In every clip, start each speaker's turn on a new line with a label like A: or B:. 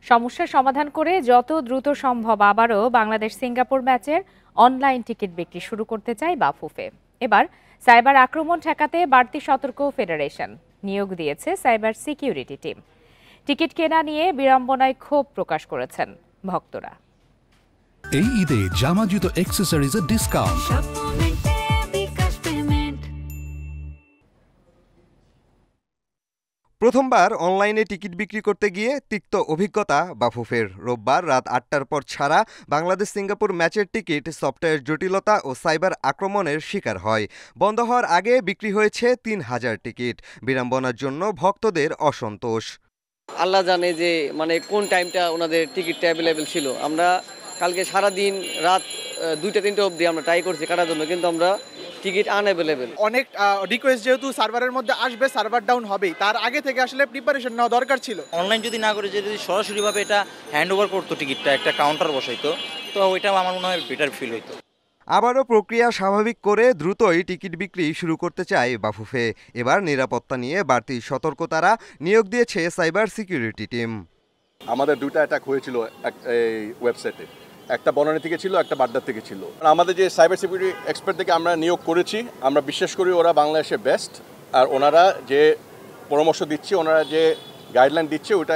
A: সমস্যার সমাধান করে যত দ্রুত সম্ভব আবারও বাংলাদেশ সিঙ্গাপুর ম্যাচের অনলাইন টিকিট বিক্রি শুরু করতে চায় বাফুফে। এবার সাইবার আক্রমণ ঠেকাতে বাড়তি সতর্ক ফেডারেশন নিয়োগ দিয়েছে সাইবার সিকিউরিটি টিম। টিকিট কেনা নিয়ে বিড়ম্বনায় ক্ষোভ প্রকাশ করেছেন ভক্তরা।
B: এই ঈদে জামা জুতো অ্যাক্সেসরিজের ডিসকাউন্ট।
C: প্রথমবার অনলাইনে টিকিট বিক্রি করতে গিয়ে তিক্ত অভিজ্ঞতা বাফুফের। রোববার রাত ৮টার পর ছাড়া বাংলাদেশ সিঙ্গাপুর ম্যাচের টিকিট সফটওয়্যার জটিলতা ও সাইবার আক্রমণের শিকার হয়। বন্ধ হওয়ার আগে বিক্রি হয়েছে ৩,০০০ টিকিট। বিড়ম্বনার জন্য ভক্তদের অসন্তোষ।
D: আল্লাহ জানে যে কোন টাইমটা ওনাদের টিকিটটা অ্যাভেলেবেল ছিল। আমরা কালকে সারাদিন রাত ২টা-৩টা অবধি আমরা ট্রাই করছি কাটার জন্য, কিন্তু আমরা টিকিট আনঅ্যাভেলেবেল।
E: অনেক রিকোয়েস্ট যেহেতু সার্ভারের মধ্যে আসবে, সার্ভার ডাউন হবেই, তার আগে থেকে আসলে প্রিপারেশন নেওয়া দরকার ছিল।
F: অনলাইন যদি না করে যদি সরাসরিভাবে এটা হ্যান্ড ওভার করতো, টিকিটটা একটা কাউন্টার বসাইতো, তো ওইটা আমার মনে হয় বেটার ফিল হইতো।
C: আবারও প্রক্রিয়া স্বাভাবিক করে দ্রুতই টিকিট বিক্রি শুরু করতে চায় বাফুফে। এবার নিরাপত্তা নিয়ে বাড়তি সতর্কতারা নিয়োগ দিয়েছে সাইবার সিকিউরিটি টিম।
G: আমাদের দুটো অ্যাটাক হয়েছিল এই ওয়েবসাইটে, একটা বনানী থেকে ছিল, একটা বাড্ডার থেকে ছিল। আমাদের যে সাইবার সিকিউরিটি এক্সপার্ট থেকে আমরা নিয়োগ করেছি, আমরা বিশ্বাস করি ওরা বাংলাদেশে বেস্ট। আর ওনারা যে পরামর্শ দিচ্ছে, ওনারা যে গাইডলাইন দিচ্ছে, ওটা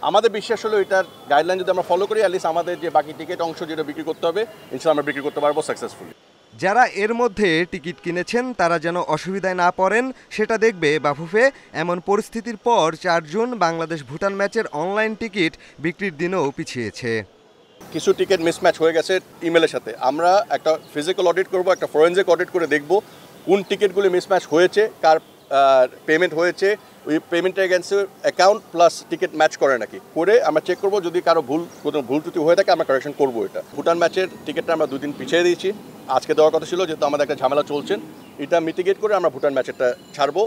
G: আমাদের বিশ্বাস হলো এটার গাইডলাইন যদি আমরা ফলো করি, অ্যাটলিস্ট আমাদের যে বাকি টিকিট অংশ যেটা বিক্রি করতে হবে, ইনশাআল্লাহ আমরা বিক্রি করতে পারবো সাকসেসফুলি।
C: যারা এর মধ্যে টিকিট কিনেছেন তারা যেন অসুবিধায় না পড়েন সেটা দেখবে বাফুফে। এমন পরিস্থিতির পর ৪ জুন বাংলাদেশ ভুটান ম্যাচের অনলাইন টিকিট বিক্রির দিনও পিছিয়েছে।
G: কিছু টিকিট মিসম্যাচ হয়ে গেছে ইমেলের সাথে। আমরা একটা ফিজিক্যাল অডিট করব, একটা ফরেনজিক অডিট করে দেখব কোন টিকিটগুলি মিসম্যাচ হয়েছে, কার পেমেন্ট হয়েছে, ওই পেমেন্টের এগেন্সে অ্যাকাউন্ট প্লাস টিকিট ম্যাচ করে নাকি, করে আমরা চেক করব। যদি কারো কোনো ভুল ত্রুটি হয়ে থাকে আমরা কারেকশন করবো। এটা ভুটান ম্যাচের টিকিটটা আমরা 2 দিন পিছিয়ে দিয়েছি, আজকে দেওয়ার কথা ছিল, যেহেতু আমাদের একটা ঝামেলা চলছেন, এটা মিটিগেট করে আমরা ভুটান ম্যাচেরটা ছাড়বো।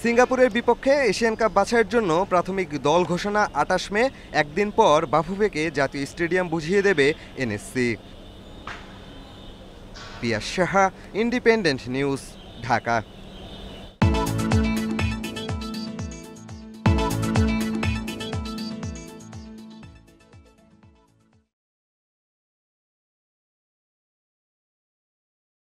C: সিঙ্গাপুরের বিপক্ষে এশিয়ান কাপ বাছাইয়ের জন্য প্রাথমিক দল ঘোষণা ২৮ মে। একদিন পর বাফুফেকে জাতীয় স্টেডিয়াম বুঝিয়ে দেবে এনএসসি। পিয়াস সাহা, ইন্ডিপেন্ডেন্ট নিউজ, ঢাকা।